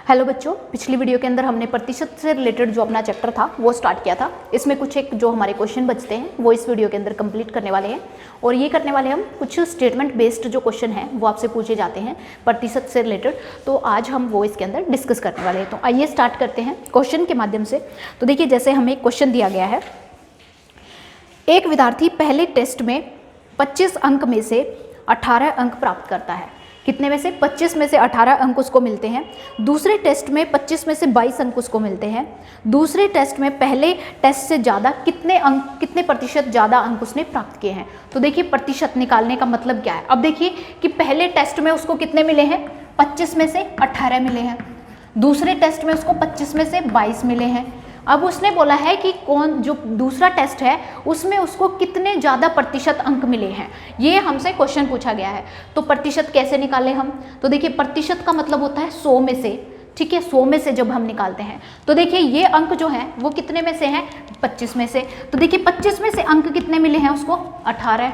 Hello बच्चों, पिछली video के अंदर हमने प्रतिशत से रिलेटेड जो अपना चैप्टर था वो स्टार्ट किया था। इसमें कुछ एक जो हमारे क्वेश्चन बचते हैं वो इस वीडियो के अंदर कंप्लीट करने वाले हैं। और ये करने वाले हम कुछ स्टेटमेंट बेस्ड जो क्वेश्चन हैं वो आपसे पूछे जाते हैं प्रतिशत से रिलेटेड, तो आज हम वो इसके अंदर डिस्कस करने वाले हैं। तो आइए स्टार्ट करते हैं क्वेश्चन के माध्यम से। तो देखिए, जैसे हमें एक क्वेश्चन दिया गया है, एक विद्यार्थी पहले टेस्ट में 25 अंक में से 18 अंक प्राप्त करता है। कितने में से? 25 में से 18 अंक उसको मिलते हैं। दूसरे टेस्ट में 25 में से 22 अंक उसको मिलते हैं। दूसरे टेस्ट में पहले टेस्ट से ज़्यादा कितने प्रतिशत ज़्यादा अंक उसने प्राप्त किए हैं। तो देखिए, प्रतिशत निकालने का मतलब क्या है। अब देखिए कि पहले टेस्ट में उसको कितने मिले हैं? 25 में से 18 मिले हैं। दूसरे टेस्ट में उसको 25 में से 22 मिले हैं। अब उसने बोला है कि कौन जो दूसरा टेस्ट है उसमें उसको कितने ज़्यादा प्रतिशत अंक मिले हैं, ये हमसे क्वेश्चन पूछा गया है। तो प्रतिशत कैसे निकालें हम? तो देखिए, प्रतिशत का मतलब होता है 100 में से, ठीक है। 100 में से जब हम निकालते हैं तो देखिए ये अंक जो है वो कितने में से हैं? 25 में से। तो देखिए 25 में से अंक कितने मिले हैं उसको? 18।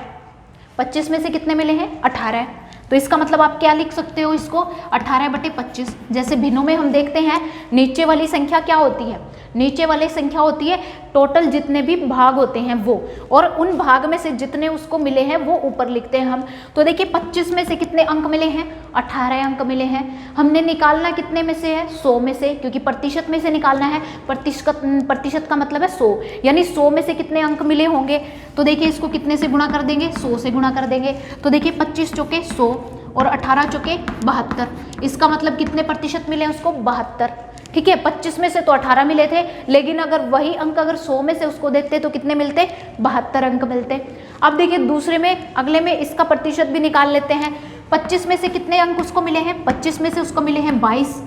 25 में से कितने मिले हैं? 18। तो इसका मतलब आप क्या लिख सकते हो इसको? 18/25। जैसे भिन्नों में हम देखते हैं नीचे वाली संख्या क्या होती है? नीचे वाली संख्या होती है टोटल जितने भी भाग होते हैं वो, और उन भाग में से जितने उसको मिले हैं वो ऊपर लिखते हैं हम। तो देखिए 25 में से कितने अंक मिले हैं? 18 अंक मिले हैं। हमने निकालना कितने में से है? 100 में से, क्योंकि प्रतिशत में से निकालना है। प्रतिशत का मतलब है 100, यानी 100 में से कितने अंक मिले होंगे। तो देखिए इसको कितने से गुणा कर देंगे? 100 से गुणा कर देंगे। तो देखिए 25 चौके 100 और 18 चौके 72। इसका मतलब कितने प्रतिशत मिले उसको? 72, ठीक है। 25 में से तो 18 मिले थे, लेकिन अगर वही अंक अगर 100 में से उसको देते तो कितने मिलते? 72 अंक मिलते। अब देखिए दूसरे में, अगले में इसका प्रतिशत भी निकाल लेते हैं। 25 में से कितने अंक उसको मिले हैं? 25 में से उसको मिले हैं 22।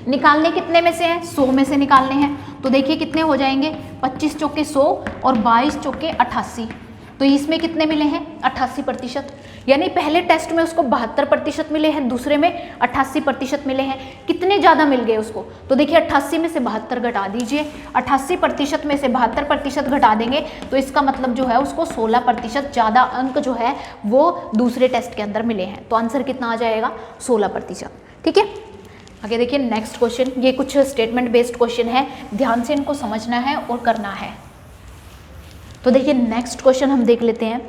निकालने कितने में से हैं? 100 में से निकालने हैं। तो देखिए कितने हो जाएंगे? 25 चौके 100 और 22 चौके 88। तो इसमें कितने मिले हैं? 88%। यानी पहले टेस्ट में उसको 72% मिले हैं, दूसरे में 88% मिले हैं। कितने ज़्यादा मिल गए उसको? तो देखिए 88 में से 72 घटा दीजिए। 88% में से 72% घटा देंगे तो इसका मतलब जो है उसको 16% ज़्यादा अंक जो है वो दूसरे टेस्ट के अंदर मिले हैं। तो आंसर कितना आ जाएगा? 16%, ठीक है। आगे देखिए नेक्स्ट क्वेश्चन। ये कुछ स्टेटमेंट बेस्ड क्वेश्चन है, ध्यान से इनको समझना है और करना है। तो देखिए नेक्स्ट क्वेश्चन हम देख लेते हैं।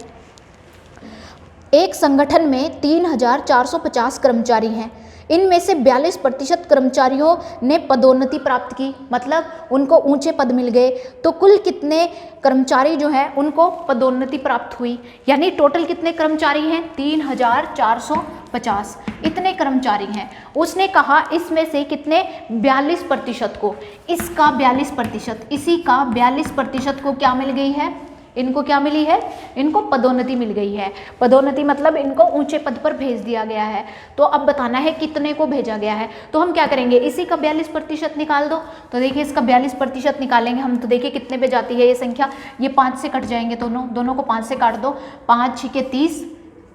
एक संगठन में 3450 कर्मचारी हैं। इनमें से 42% कर्मचारियों ने पदोन्नति प्राप्त की, मतलब उनको ऊंचे पद मिल गए। तो कुल कितने कर्मचारी जो हैं उनको पदोन्नति प्राप्त हुई? यानी टोटल कितने कर्मचारी हैं? 3450 इतने कर्मचारी हैं। उसने कहा इसमें से कितने? 42% को, इसका 42%, इसी का 42% को क्या मिल गई है? इनको क्या मिली है? इनको पदोन्नति मिल गई है। पदोन्नति मतलब इनको ऊंचे पद पर भेज दिया गया है। तो अब बताना है कितने को भेजा गया है। तो हम क्या करेंगे? इसी का 42% निकाल दो। तो देखिए इसका 42% निकालेंगे हम, तो देखिए कितने पे जाती है ये संख्या? ये 5 से कट जाएंगे, दोनों को 5 से काट दो। 5 छीके 30,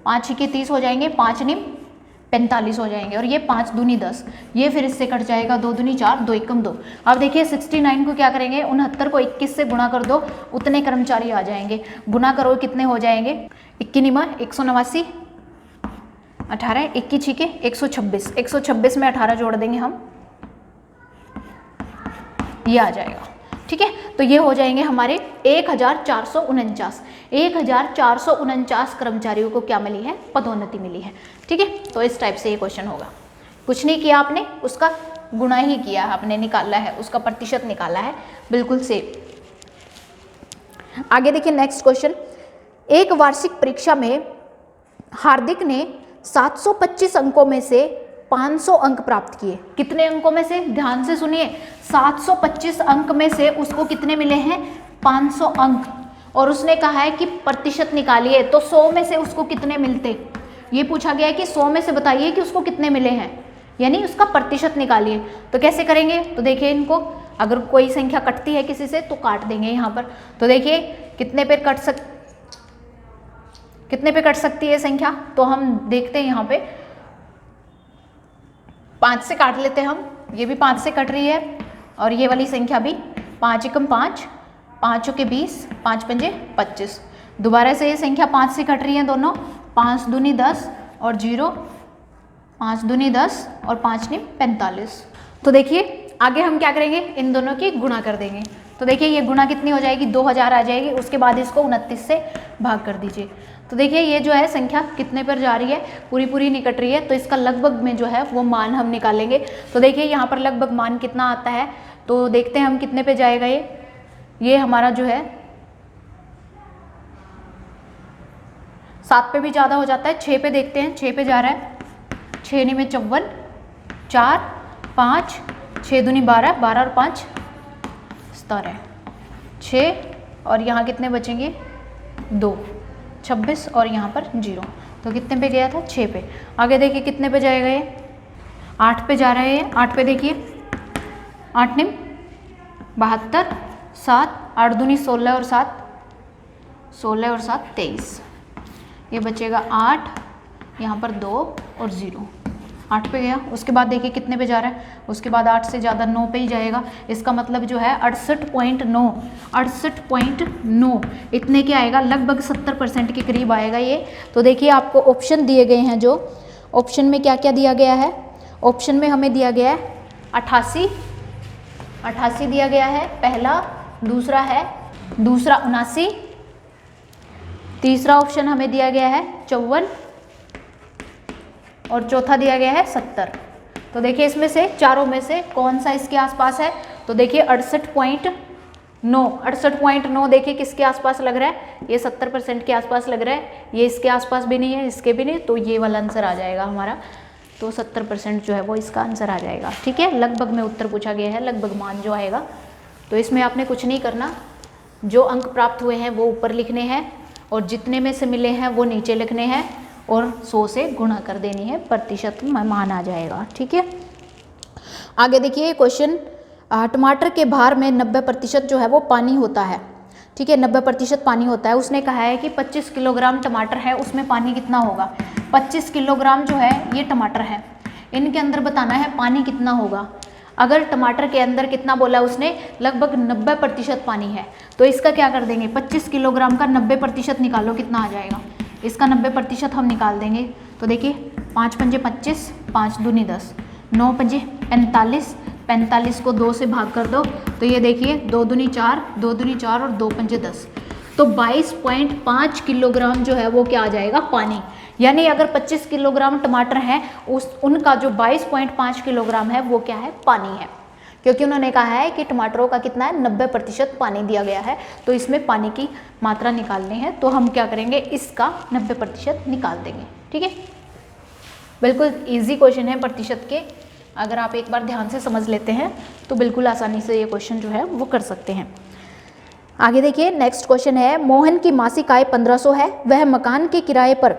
5 छीके 30 हो जाएंगे, 5 निम 45 हो जाएंगे, और ये 5 दूनी 10, ये फिर इससे कट जाएगा, 2 दूनी 4, 2 एकम 2। अब देखिए 69 को क्या करेंगे? 69 को 21 से गुणा कर दो, उतने कर्मचारी आ जाएंगे। गुणा करो कितने हो जाएंगे? 21 निमा 189, 18 21 छीके 126, 126 में 18 जोड़ देंगे हम, ये आ जाएगा, ठीक है। तो ये हो जाएंगे हमारे 1449 कर्मचारियों को क्या मिली है? पदोन्नति मिली है, ठीक है। तो इस टाइप से ये क्वेश्चन होगा। कुछ नहीं किया आपने, उसका गुणा ही किया है आपने, निकाला है, उसका प्रतिशत निकाला है, बिल्कुल सेम। आगे देखिए नेक्स्ट क्वेश्चन। एक वार्षिक परीक्षा में हार्दिक ने 725 अंकों में से 500 अंक प्राप्त किए। कितने अंकों में से? ध्यान से सुनिए, 725 अंक में से उसको कितने मिले हैं? 500 अंक। और उसने कहा है कि प्रतिशत निकालिए, तो 100 में से उसको कितने मिलते? ये पूछा गया है कि 100 में से बताइए कि उसको कितने मिले हैं, यानी उसका प्रतिशत निकालिए। तो कैसे करेंगे? तो देखिए इनको, अगर कोई संख्या कटती है किसी से तो काट देंगे यहाँ पर। तो देखिए कितने पे कट सकती है संख्या? तो हम देखते हैं यहाँ पे 5 से काट लेते हैं हम, ये भी 5 से कट रही है, और ये वाली संख्या भी 5 एकम 5, 5 चौके 20, 5 पंजे 25। दोबारा से ये संख्या 5 से कट रही है दोनों, 5 दूनी 10 और 0, 5 दूनी 10 और 5 निम 45। तो देखिए आगे हम क्या करेंगे, इन दोनों की गुणा कर देंगे। तो देखिए ये गुणा कितनी हो जाएगी, 2000 आ जाएगी। उसके बाद इसको 29 से भाग कर दीजिए। तो देखिए ये जो है संख्या कितने पर जा रही है, पूरी पूरी नहीं कट रही है, तो इसका लगभग में जो है वो मान हम निकालेंगे। तो देखिए यहाँ पर लगभग मान कितना आता है, तो देखते हैं हम कितने पे जाएगा ये हमारा जो है 7 पे भी ज़्यादा हो जाता है, 6 पे देखते हैं, 6 पे जा रहा है। 6 नी में 54, 4 5 6 दूनी 12, 12 और 5 17, 6 और यहाँ कितने बचेंगे 2, 26 और यहाँ पर 0। तो कितने पे गया था, 6 पे। आगे देखिए कितने पे जाएगा ये, 8 पे जा रहे हैं। 8 पे देखिए 8 निम 72, 7 8 दूनी 16 और 7 16 और 7 23, ये बचेगा 8, यहाँ पर 2 और 0, 8 पे गया। उसके बाद देखिए कितने पे जा रहा है, उसके बाद 8 से ज़्यादा 9 पे ही जाएगा। इसका मतलब जो है 68.9 इतने के आएगा, लगभग 70% के करीब आएगा ये। तो देखिए आपको ऑप्शन दिए गए हैं, जो ऑप्शन में क्या क्या दिया गया है, ऑप्शन में हमें दिया गया है 88 दिया गया है पहला, दूसरा 79, तीसरा ऑप्शन हमें दिया गया है 54 और चौथा दिया गया है 70। तो देखिए इसमें से चारों में से कौन सा इसके आसपास है, तो देखिए 68.9 देखिए किसके आसपास लग रहा है, ये 70% के आसपास लग रहा है, ये इसके आसपास भी नहीं है, इसके भी नहीं, तो ये वाला आंसर आ जाएगा हमारा। तो 70% जो है वो इसका आंसर आ जाएगा। ठीक है, लगभग में उत्तर पूछा गया है, लगभग मान जो आएगा। तो इसमें आपने कुछ नहीं करना, जो अंक प्राप्त हुए हैं वो ऊपर लिखने हैं और जितने में से मिले हैं वो नीचे लिखने हैं और 100 से गुणा कर देनी है, प्रतिशत में मान आ जाएगा। ठीक है, आगे देखिए क्वेश्चन, टमाटर के भार में 90% जो है वो पानी होता है। ठीक है, 90% पानी होता है। उसने कहा है कि 25 किलोग्राम टमाटर है, उसमें पानी कितना होगा। 25 किलोग्राम जो है ये टमाटर है, इनके अंदर बताना है पानी कितना होगा। अगर टमाटर के अंदर कितना बोला उसने, लगभग 90% पानी है, तो इसका क्या कर देंगे, 25 किलोग्राम का 90% निकालो, कितना आ जाएगा। इसका 90% हम निकाल देंगे। तो देखिए 5 पंजे 25, 5 दूनी 10, 9 पंजे 45, 45 को 2 से भाग कर दो, तो ये देखिए 2 दूनी 4, 2 दूनी 4 और 2 पंजे 10, तो 22.5 किलोग्राम जो है वो क्या आ जाएगा, पानी। यानी अगर 25 किलोग्राम टमाटर हैं, उनका जो 22.5 किलोग्राम है वो क्या है, पानी है। क्योंकि उन्होंने कहा है कि टमाटरों का कितना है, 90% पानी दिया गया है, तो इसमें पानी की मात्रा निकालनी है। तो हम क्या करेंगे, इसका 90% निकाल देंगे। ठीक है, बिल्कुल इजी क्वेश्चन है प्रतिशत के, अगर आप एक बार ध्यान से समझ लेते हैं तो बिल्कुल आसानी से ये क्वेश्चन जो है वो कर सकते हैं। आगे देखिए नेक्स्ट क्वेश्चन है, मोहन की मासिक आय 1500 है, वह मकान के किराए पर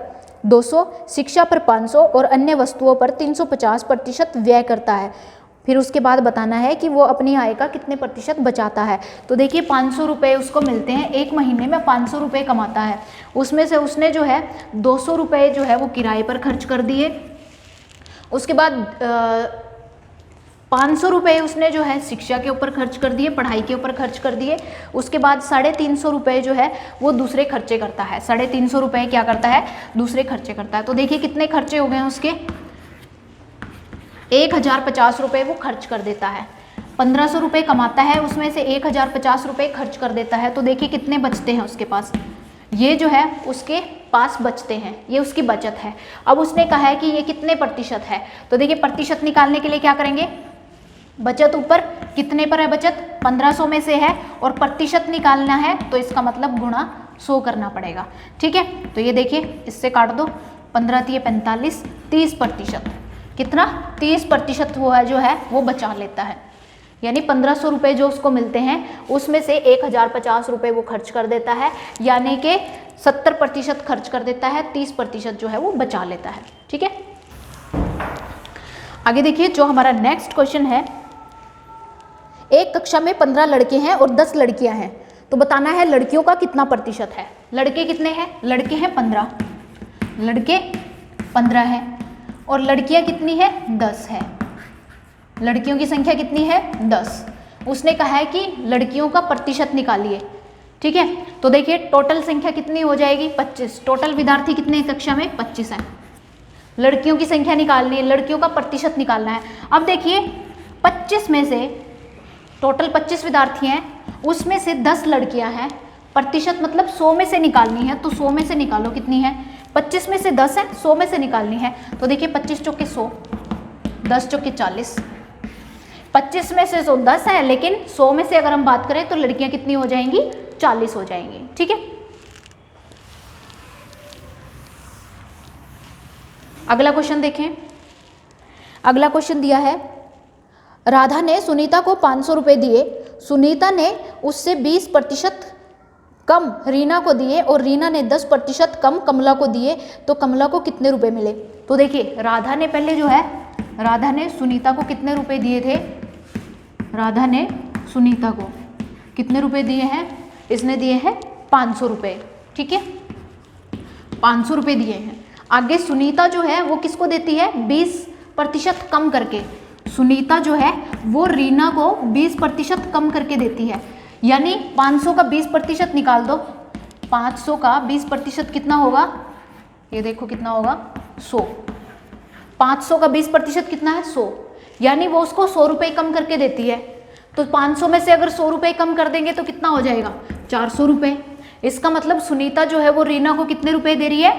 200, शिक्षा पर 500 और अन्य वस्तुओं पर 350% व्यय करता है। फिर उसके बाद बताना है कि वो अपनी आय का कितने प्रतिशत बचाता है। तो देखिए 500 रुपये उसको मिलते हैं, एक महीने में 500 रुपये कमाता है, उसमें से उसने जो है 200 रुपये जो है वो किराए पर खर्च कर दिए। उसके बाद 500 रुपये उसने जो है शिक्षा के ऊपर खर्च कर दिए, पढ़ाई के ऊपर खर्च कर दिए। उसके बाद 350 रुपये जो है वो दूसरे खर्चे करता है, 350 रुपये क्या करता है, दूसरे खर्चे करता है। तो देखिए कितने खर्चे हो गए हैं उसके, 1050 रुपये वो खर्च कर देता है। 1500 रुपये कमाता है, उसमें से 1050 रुपये खर्च कर देता है। तो देखिए कितने बचते हैं उसके पास, ये जो है उसके पास बचते हैं, ये उसकी बचत है। अब उसने कहा है कि ये कितने प्रतिशत है, तो देखिए प्रतिशत निकालने के लिए क्या करेंगे, बचत ऊपर, कितने पर है बचत, 1500 में से है, और प्रतिशत निकालना है तो इसका मतलब गुणा 100 करना पड़ेगा। ठीक है, तो ये देखिए इससे काट दो, 15 × 45, 30%, कितना, 30% वो है जो है वो बचा लेता है। यानी 1500 रुपये जो उसको मिलते हैं उसमें से 1050 रुपये वो खर्च कर देता है, यानी कि 70% खर्च कर देता है, 30% जो है वो बचा लेता है। ठीक है, आगे देखिए जो हमारा नेक्स्ट क्वेश्चन है, एक कक्षा में 15 लड़के हैं और 10 लड़कियां हैं, तो बताना है लड़कियों का कितना प्रतिशत है। लड़के कितने हैं, लड़के हैं 15, लड़के 15 हैं और लड़कियां कितनी है, 10 है। लड़कियों की संख्या कितनी है, 10। उसने कहा है कि लड़कियों का प्रतिशत निकालिए। ठीक है, तो देखिए टोटल संख्या कितनी हो जाएगी, 25। टोटल विद्यार्थी कितने हैं कक्षा में, 25 हैं। लड़कियों की संख्या निकालनी है, लड़कियों का प्रतिशत निकालना है। अब देखिए 25 में से टोटल 25 विद्यार्थी हैं, उसमें से 10 लड़कियां हैं, प्रतिशत मतलब 100 में से निकालनी है, तो 100 में से निकालो कितनी है, 25 में से 10 है, 100 में से निकालनी है, तो देखिए 25 चौके 100, 10 चौके 40, 25 में से 100 10 है, लेकिन 100 में से अगर हम बात करें तो लड़कियां कितनी हो जाएंगी, 40 हो जाएंगी। ठीक है, अगला क्वेश्चन देखें। अगला क्वेश्चन दिया है, राधा ने सुनीता को 500 रुपये दिए, सुनीता ने उससे 20% कम रीना को दिए और रीना ने 10% कम कमला को दिए, तो कमला को कितने रुपए मिले। तो देखिए राधा ने पहले जो है, राधा ने सुनीता को कितने रुपए दिए थे, राधा ने सुनीता को कितने रुपए दिए हैं, इसने दिए हैं 500 रुपये। ठीक है, 500 रुपये दिए हैं। आगे सुनीता जो है वो किसको देती है, 20% कम करके, सुनीता जो है वो रीना को 20% कम करके देती है, यानी 500 का 20% निकाल दो, 500 का 20% कितना होगा, ये देखो कितना होगा 100, 500 का 20% कितना है 100, यानी वो उसको 100 रुपये कम करके देती है। तो 500 में से अगर 100 रुपये कम कर देंगे तो कितना हो जाएगा, 400 रुपये। इसका मतलब सुनीता जो है वो रीना को कितने रुपए दे रही है,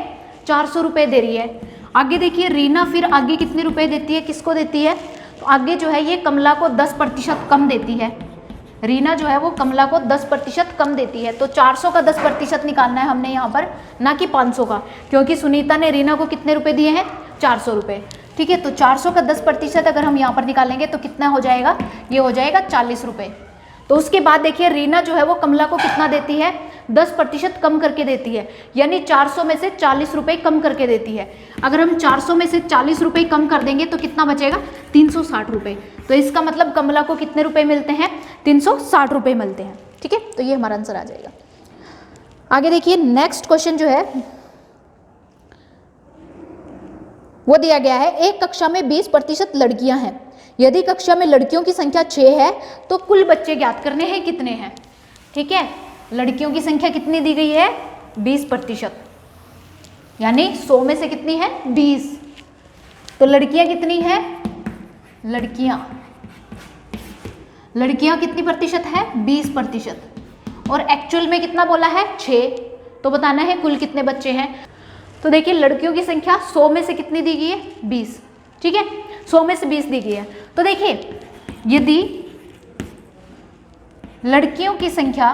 400 रुपये दे रही है। आगे देखिए रीना फिर आगे कितने रुपए देती है, किसको देती है, तो आगे जो है ये कमला को 10% कम देती है, रीना जो है वो कमला को 10% कम देती है। तो 400 का 10% निकालना है हमने यहाँ पर, ना कि 500 का, क्योंकि सुनीता ने रीना को कितने रुपए दिए हैं, 400 रुपये। ठीक है, तो 400 का 10% अगर हम यहाँ पर निकालेंगे तो कितना हो जाएगा, ये हो जाएगा 40 रुपये। तो उसके बाद देखिए रीना जो है वो कमला को कितना देती है, 10% कम करके देती है, यानी 400 में से 40 रुपये कम करके देती है। अगर हम 400 में से 40 रुपये कम कर देंगे तो कितना बचेगा, 360 रुपये। तो इसका मतलब कमला को कितने रुपए मिलते हैं, 360 रुपये मिलते हैं। ठीक है, तो ये हमारा आंसर आ जाएगा। आगे देखिए नेक्स्ट क्वेश्चन जो है वो दिया गया है, एक कक्षा में 20% लड़कियां हैं, यदि कक्षा में लड़कियों की संख्या 6 है तो कुल बच्चे ज्ञात करने हैं कितने हैं। ठीक है, लड़कियों की संख्या कितनी दी गई है, 20%, यानी 100 में से कितनी है, 20। तो लड़कियां कितनी है, लड़कियां कितनी प्रतिशत है, 20%, और एक्चुअल में कितना बोला है, 6। तो बताना है कुल कितने बच्चे हैं। तो देखिए लड़कियों की संख्या 100 में से कितनी दी गई है, 20। ठीक है, 100 में से 20 दी गई है। तो देखिए यदि लड़कियों की संख्या,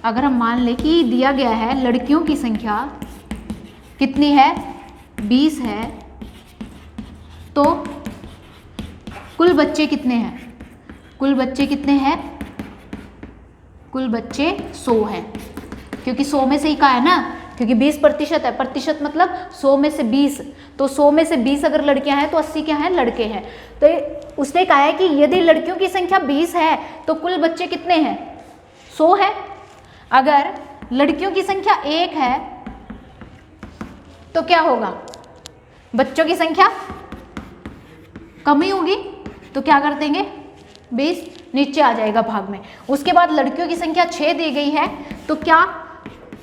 अगर हम मान लें कि दिया गया है लड़कियों की संख्या कितनी है, 20 है, तो कुल बच्चे कितने हैं, कुल बच्चे कितने हैं, कुल बच्चे 100 हैं, क्योंकि 100 में से ही कहा है ना, क्योंकि 20% है, प्रतिशत मतलब 100 में से 20, तो 100 में से 20 अगर लड़कियां हैं तो 80 क्या हैं, लड़के हैं। तो उसने कहा है कि यदि लड़कियों की संख्या 20 है तो कुल बच्चे कितने हैं, 100 है। अगर लड़कियों की संख्या 1 है तो क्या होगा, बच्चों की संख्या कम ही होगी, तो क्या कर देंगे, 20 नीचे आ जाएगा भाग में। उसके बाद लड़कियों की संख्या 6 दी गई है, तो क्या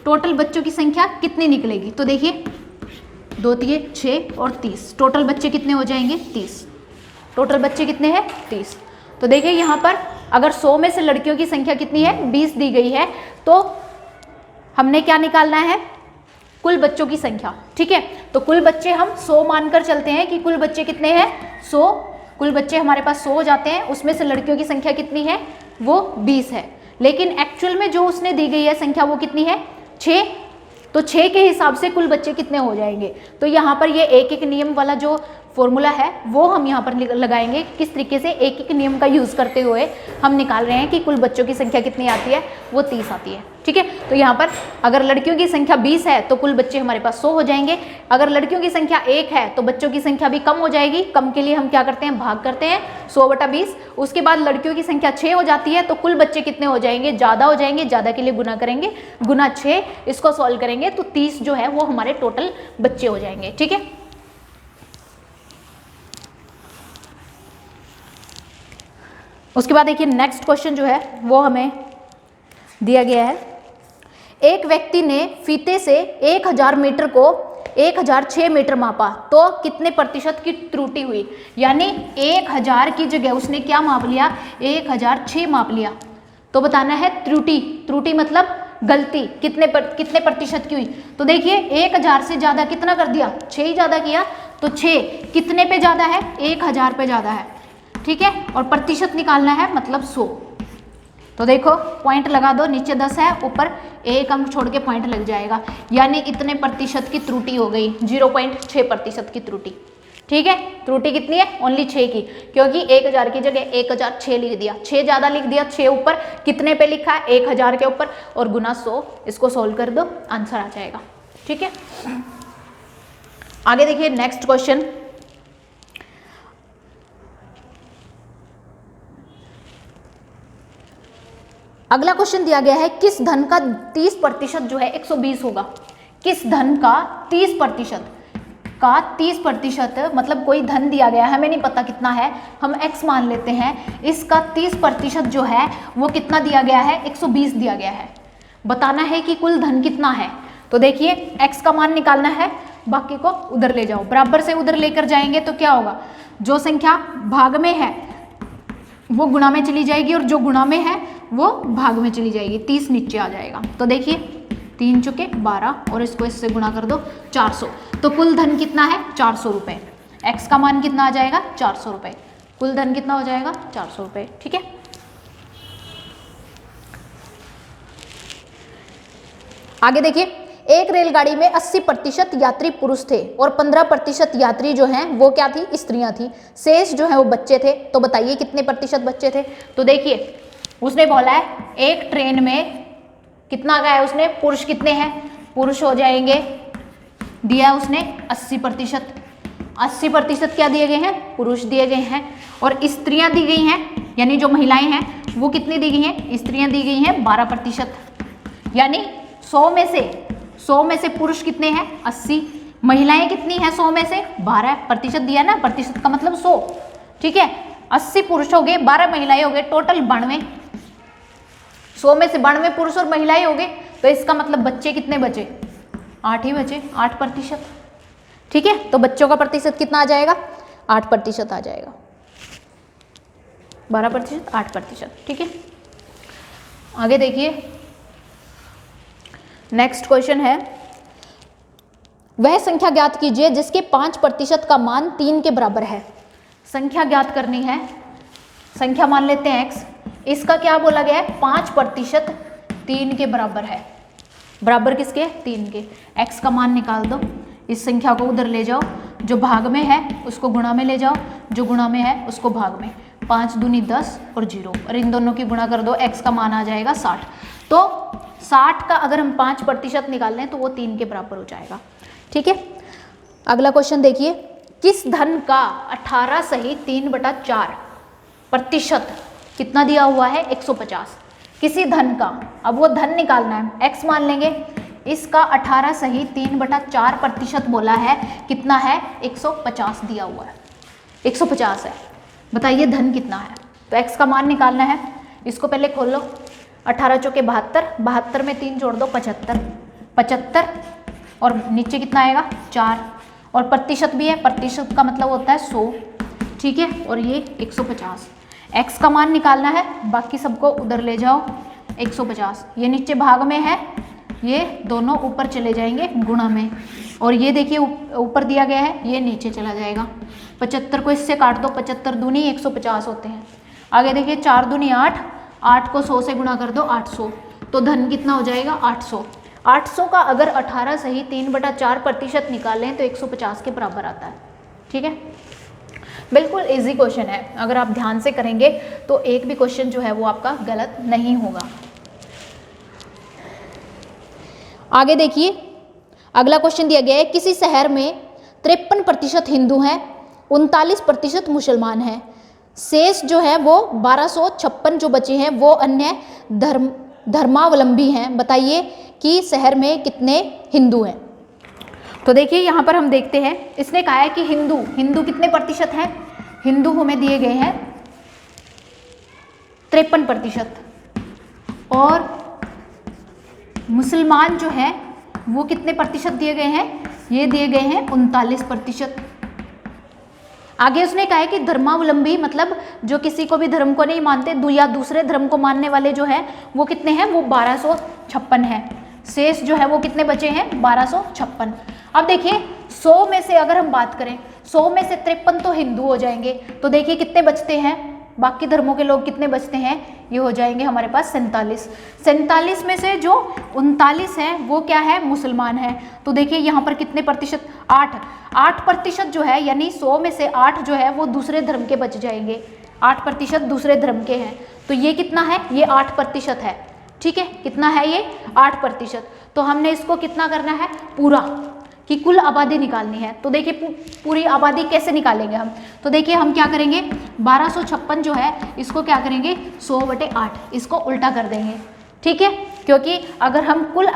टोटल बच्चों की संख्या कितनी निकलेगी, तो देखिए 2 3 6 और 30, टोटल बच्चे कितने हो जाएंगे, 30। टोटल बच्चे कितने हैं, 30। तो देखिए यहाँ पर अगर 100 में से लड़कियों की संख्या कितनी है, 20 दी गई है, तो हमने क्या निकालना है, कुल बच्चों की संख्या। ठीक है, तो कुल बच्चे हम 100 मानकर चलते हैं कि कुल बच्चे कितने हैं, 100। कुल बच्चे हमारे पास 100 हो जाते हैं, उसमें से लड़कियों की संख्या कितनी है, वो 20 है, लेकिन एक्चुअल में जो उसने दी गई है संख्या वो कितनी है, 6। तो 6 के हिसाब से कुल बच्चे कितने हो जाएंगे। तो यहाँ पर ये एक एक नियम वाला जो फॉर्मूला है वो हम यहाँ पर लगाएंगे, किस तरीके से एक एक नियम का यूज़ करते हुए हम निकाल रहे हैं कि कुल बच्चों की संख्या कितनी आती है, वो 30 आती है। ठीक है, तो यहाँ पर अगर लड़कियों की संख्या 20 है तो कुल बच्चे हमारे पास 100 हो जाएंगे। अगर लड़कियों की संख्या 1 है तो बच्चों की संख्या भी कम हो जाएगी, कम के लिए हम क्या करते हैं, भाग करते हैं 100/20। उसके बाद लड़कियों की संख्या 6 हो जाती है तो कुल बच्चे कितने हो जाएंगे, ज़्यादा हो जाएंगे, ज़्यादा के लिए गुना करेंगे, गुना 6, इसको सॉल्व करेंगे तो 30 जो है वो हमारे टोटल बच्चे हो जाएंगे। ठीक है, उसके बाद देखिए नेक्स्ट क्वेश्चन जो है वो हमें दिया गया है, एक व्यक्ति ने फीते से 1000 मीटर को 1006 मीटर मापा तो कितने प्रतिशत की त्रुटि हुई, यानी 1000 की जगह उसने क्या माप लिया, 1006 माप लिया। तो बताना है त्रुटि, त्रुटि मतलब गलती कितने प्रतिशत की हुई। तो देखिए 1000 से ज्यादा कितना कर दिया, 6 ही ज्यादा किया, तो 6 कितने पे ज्यादा है, 1000 पे ज्यादा है, ठीक है। और प्रतिशत निकालना है मतलब 100। तो देखो पॉइंट लगा दो, नीचे 10 है, ऊपर 1 अंक छोड़ के पॉइंट लग जाएगा, यानी इतने प्रतिशत की त्रुटि हो गई, 0.6% की त्रुटि, ठीक है। त्रुटि कितनी है, ओनली 6 की, क्योंकि 1000 की जगह 1006 लिख दिया, 6 ज्यादा लिख दिया, 6 ऊपर कितने पे लिखा है, 1000 के ऊपर और गुना 100, इसको सोल्व कर दो आंसर आ जाएगा, ठीक है। आगे देखिए नेक्स्ट क्वेश्चन, अगला क्वेश्चन दिया गया है किस धन का 30% जो है 120 होगा, किस धन का 30% का 30%, मतलब कोई धन दिया गया है, हमें नहीं पता कितना है, हम x मान लेते हैं, इसका 30% जो है वो कितना दिया गया है, 120 दिया गया है। बताना है कि कुल धन कितना है। तो देखिए x का मान निकालना है, बाकी को उधर ले जाओ, बराबर से उधर लेकर जाएंगे तो क्या होगा, जो संख्या भाग में है वो गुणा में चली जाएगी और जो गुणा में है वो भाग में चली जाएगी, 30 नीचे आ जाएगा। तो देखिए 3 चुके 12 और इसको इससे गुणा कर दो 400, तो कुल धन कितना है 400 रुपये, x का मान कितना आ जाएगा 400 रुपये, कुल धन कितना हो जाएगा 400 रुपये, ठीक है। आगे देखिए, एक रेलगाड़ी में 80% यात्री पुरुष थे और 15% यात्री जो हैं वो क्या थी, स्त्रियां थी, शेष जो है वो बच्चे थे। तो बताइए कितने प्रतिशत बच्चे थे। तो देखिए उसने बोला है एक ट्रेन में कितना गया है उसने, पुरुष कितने हैं, पुरुष हो जाएंगे, दिया उसने 80%, 80% क्या दिए गए हैं, पुरुष दिए गए हैं, और स्त्रियां दी गई हैं, यानी जो महिलाएं हैं वो कितनी दी गई हैं, स्त्रियां दी गई हैं 12%, यानी 100 में से पुरुष कितने हैं 80, महिलाएं कितनी हैं 100 में से 12% दिया ना, प्रतिशत का मतलब 100, ठीक है। 80 पुरुष हो गए, 12 महिलाएं हो गए, टोटल 92, 100 में से 92 पुरुष और महिलाएं हो गए, तो इसका मतलब बच्चे कितने बचे, 8 ही बचे, 8%, ठीक है। तो बच्चों का प्रतिशत कितना आ जाएगा, 8% आ जाएगा, 12% 8%, ठीक है। आगे देखिए नेक्स्ट क्वेश्चन है, वह संख्या ज्ञात कीजिए जिसके 5% का मान 3 के बराबर है। संख्या ज्ञात करनी है, संख्या मान लेते हैं x, इसका क्या बोला गया है 5% 3 के बराबर है, बराबर किसके, 3 के। x का मान निकाल दो, इस संख्या को उधर ले जाओ, जो भाग में है उसको गुणा में ले जाओ, जो गुणा में है उसको भाग में, 5 दूनी 10 और 0, और इन दोनों की गुणा कर दो, x का मान आ जाएगा 60। तो 60 का अगर हम 5% निकाल लें तो वो 3 के बराबर हो जाएगा, ठीक है। अगला क्वेश्चन देखिए, किस धन का 18 सही 3/4% कितना दिया हुआ है 150, किसी धन का, अब वो धन निकालना है, x मान लेंगे, इसका 18 सही 3/4% बोला है, कितना है 150 दिया हुआ है, 150 है, बताइए धन कितना है। तो x का मान निकालना है, इसको पहले खोल लो, 18 चौके 72, 72 में 3 जोड़ दो 75, 75 और नीचे कितना आएगा 4, और प्रतिशत भी है, प्रतिशत का मतलब होता है 100, ठीक है, और ये 150। x का मान निकालना है, बाकी सबको उधर ले जाओ, 150, ये नीचे भाग में है, ये दोनों ऊपर चले जाएंगे गुणा में, और ये देखिए ऊपर दिया गया है, ये नीचे चला जाएगा, 75 को इससे काट दो, 75 दूनी 150 होते हैं। आगे देखिए 4 दूनी 8, 8 को 100 से गुणा कर दो 800, तो धन कितना हो जाएगा 800। 800 का अगर 18 सही 3/4% निकालें तो 150 के बराबर आता है, ठीक है। बिल्कुल इजी क्वेश्चन है, अगर आप ध्यान से करेंगे तो एक भी क्वेश्चन जो है वो आपका गलत नहीं होगा। आगे देखिए अगला क्वेश्चन दिया गया है, किसी शहर में 53% हिंदू हैं, 39% मुसलमान हैं, शेष जो है वो 1256 जो बचे हैं वो अन्य धर्मावलंबी हैं। बताइए कि शहर में कितने हिंदू हैं। तो देखिए यहाँ पर हम देखते हैं, इसने कहा है कि हिंदू कितने प्रतिशत हैं, हिंदू हमें दिए गए हैं 53%, और मुसलमान जो है वो कितने प्रतिशत दिए गए हैं ये दिए गए हैं 39%। आगे उसने कहा है कि धर्मावलंबी मतलब जो किसी को भी धर्म को नहीं मानते या दूसरे धर्म को मानने वाले जो है वो कितने हैं, वो 1256 है। शेष जो है वो कितने बचे हैं, 1256। अब देखिए 100 में से अगर हम बात करें, 100 में से 53 तो हिंदू हो जाएंगे, तो देखिए कितने बचते हैं, बाकी धर्मों के लोग कितने बचते हैं, ये हो जाएंगे हमारे पास 47। 47 में से जो 39 है वो क्या है, मुसलमान है। तो देखिए यहाँ पर कितने प्रतिशत, 8% जो है, यानी 100 में से 8 जो है वो दूसरे धर्म के बच जाएंगे, 8% दूसरे धर्म के हैं। तो ये कितना है, ये 8% है। ठीक है, कितना है ये, 8%। तो हमने इसको कितना करना है, पूरा, कि कुल आबादी निकालनी है। तो देखिए पूरी आबादी कैसे निकालेंगे हम, तो देखिए हम क्या करेंगे, 1256 जो है इसको क्या करेंगे, 100/8, इसको उल्टा कर देंगे। ठीक है, क्योंकि अगर हम कुल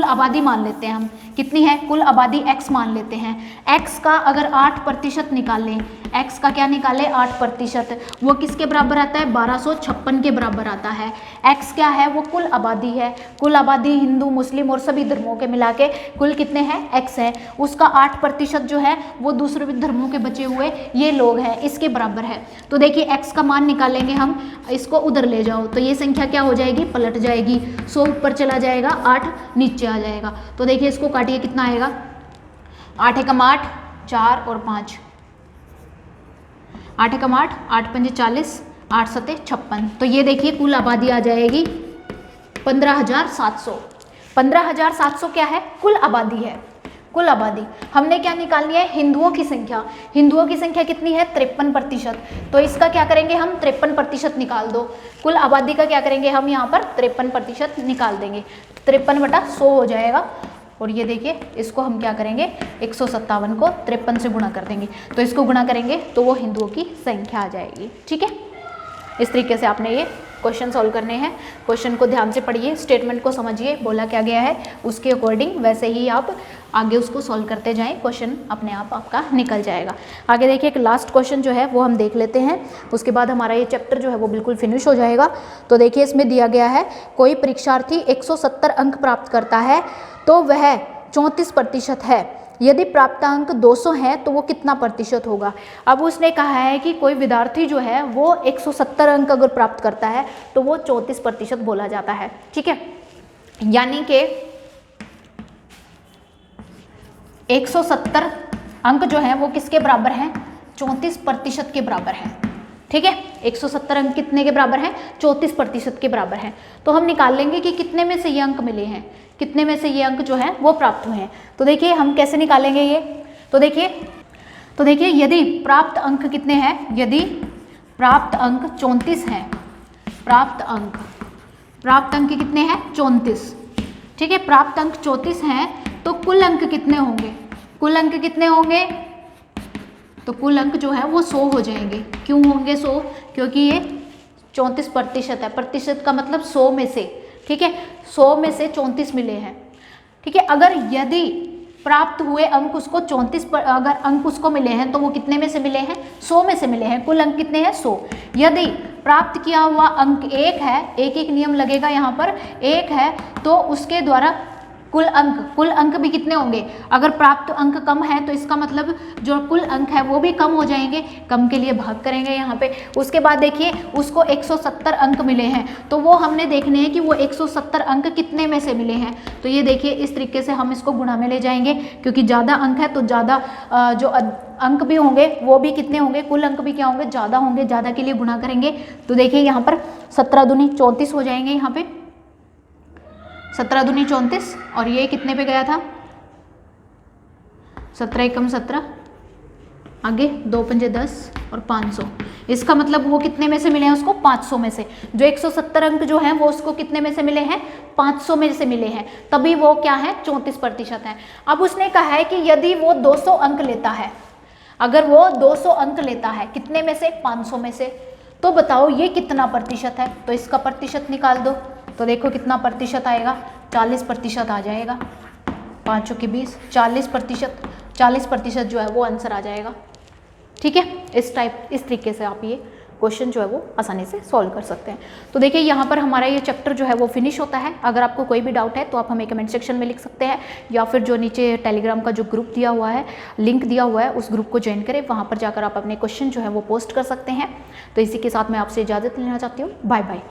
आबादी मान लेते हैं, हम कितनी है, कुल आबादी x मान लेते हैं, x का अगर 8% निकालें, x का क्या निकालें, 8%, वो किसके बराबर आता है, 1256 के बराबर आता है। x क्या है, वो कुल आबादी है, कुल आबादी हिंदू मुस्लिम और सभी धर्मों के मिला के कुल कितने हैं, x है, उसका 8% जो है वो दूसरे धर्मों के बचे हुए ये लोग हैं, इसके बराबर है। तो देखिए x का मान निकालेंगे हम, इसको उधर ले जाओ तो ये संख्या क्या हो जाएगी, पलट जाएगी, 100 ऊपर चला जाएगा, 8 नीचे आ जाएगा। तो देखिए इसको काटिए, कितना आएगा, 8 एकम 8, 4 और 5, 8 एकम 8, 8 पंजे 40, 8 सते 56। तो ये देखिए कुल आबादी आ जाएगी 15,700। 15,700 क्या है, कुल आबादी है, कुल आबादी। हमने क्या निकालनी है, हिंदुओं की संख्या। हिंदुओं की संख्या कितनी है, 53%। तो इसका क्या करेंगे हम, 53% निकाल दो। कुल आबादी का क्या करेंगे हम, यहाँ पर 53% निकाल देंगे, 53/100 हो जाएगा। और ये देखिए इसको हम क्या करेंगे, 157 को 53 से गुणा कर देंगे, तो इसको गुणा करेंगे तो वो हिंदुओं की संख्या आ जाएगी। ठीक है, इस तरीके से आपने ये क्वेश्चन सॉल्व करने हैं। क्वेश्चन को ध्यान से पढ़िए, स्टेटमेंट को समझिए, बोला क्या गया है उसके अकॉर्डिंग वैसे ही आप आगे उसको सॉल्व करते जाएं, क्वेश्चन अपने आप आपका निकल जाएगा। आगे देखिए एक लास्ट क्वेश्चन जो है वो हम देख लेते हैं, उसके बाद हमारा ये चैप्टर जो है वो बिल्कुल फिनिश हो जाएगा। तो देखिए इसमें दिया गया है, कोई परीक्षार्थी 170 अंक प्राप्त करता है तो वह 34% है, यदि प्राप्त अंक 200 है तो वो कितना प्रतिशत होगा। अब उसने कहा है कि कोई विद्यार्थी जो है वो 170 अंक अगर प्राप्त करता है तो वो 34% बोला जाता है। ठीक है, यानी कि 170 अंक जो है वो किसके बराबर हैं, 34% के बराबर है। ठीक है, 170 अंक कितने के बराबर हैं, 34% के बराबर हैं। तो हम निकाल लेंगे कि कितने में से ये अंक मिले हैं, कितने में से ये अंक जो है वो प्राप्त हुए हैं। तो देखिए हम कैसे निकालेंगे ये, तो देखिए यदि प्राप्त अंक कितने हैं, यदि प्राप्त अंक 34 हैं, प्राप्त अंक कितने हैं, 34। ठीक है, प्राप्त अंक 34 हैं तो कुल अंक कितने होंगे, कुल अंक कितने होंगे, तो कुल अंक जो है वो 100 हो जाएंगे। क्यों होंगे 100, क्योंकि ये 34% है, प्रतिशत का मतलब 100 में से। ठीक है, 100 में से 34 मिले हैं। ठीक है, अगर यदि प्राप्त हुए अंक उसको 34 पर अगर अंक उसको मिले हैं तो वो कितने में से मिले हैं, 100 में से मिले हैं। कुल अंक कितने हैं, 100। यदि प्राप्त किया हुआ अंक 1 है, एक नियम लगेगा यहाँ पर, 1 है तो उसके द्वारा कुल अंक भी कितने होंगे। अगर प्राप्त अंक कम है तो इसका मतलब जो कुल अंक है वो भी कम हो जाएंगे, कम के लिए भाग करेंगे यहाँ पे। उसके बाद देखिए उसको 170 अंक मिले हैं तो वो हमने देखने हैं कि वो 170 अंक कितने में से मिले हैं। तो ये देखिए इस तरीके से हम इसको गुणा में ले जाएंगे, क्योंकि ज़्यादा अंक है तो ज़्यादा जो अंक भी होंगे वो भी कितने होंगे, कुल अंक भी क्या होंगे, ज़्यादा होंगे, ज़्यादा के लिए गुणा करेंगे। तो देखिए यहाँ पर 17 दूनी 34 हो जाएंगे, यहाँ पे 17 दूनी 34 और ये कितने पे गया था, 17 एकम 17, आगे 2 पंजे 10 और 500। इसका मतलब वो कितने में से मिले हैं उसको, 500 में से। जो 170 अंक जो हैं वो उसको कितने में से मिले हैं, 500 में से मिले हैं, तभी वो क्या है, 34% है। अब उसने कहा है कि यदि वो 200 अंक लेता है, अगर वो 200 अंक लेता है कितने में से, 500 में से, तो बताओ ये कितना प्रतिशत है। तो इसका प्रतिशत निकाल दो, तो देखो कितना प्रतिशत आएगा, 40% आ जाएगा। 5 के 20, 40% जो है वो आंसर आ जाएगा। ठीक है, इस तरीके से आप ये क्वेश्चन जो है वो आसानी से सॉल्व कर सकते हैं। तो देखिए यहाँ पर हमारा ये चैप्टर जो है वो फिनिश होता है। अगर आपको कोई भी डाउट है तो आप हमें कमेंट सेक्शन में लिख सकते हैं, या फिर जो नीचे टेलीग्राम का जो ग्रुप दिया हुआ है, लिंक दिया हुआ है, उस ग्रुप को ज्वाइन करें, वहाँ पर जाकर आप अपने क्वेश्चन जो है वो पोस्ट कर सकते हैं। तो इसी के साथ मैं आपसे इजाज़त लेना चाहती हूँ। Bye bye.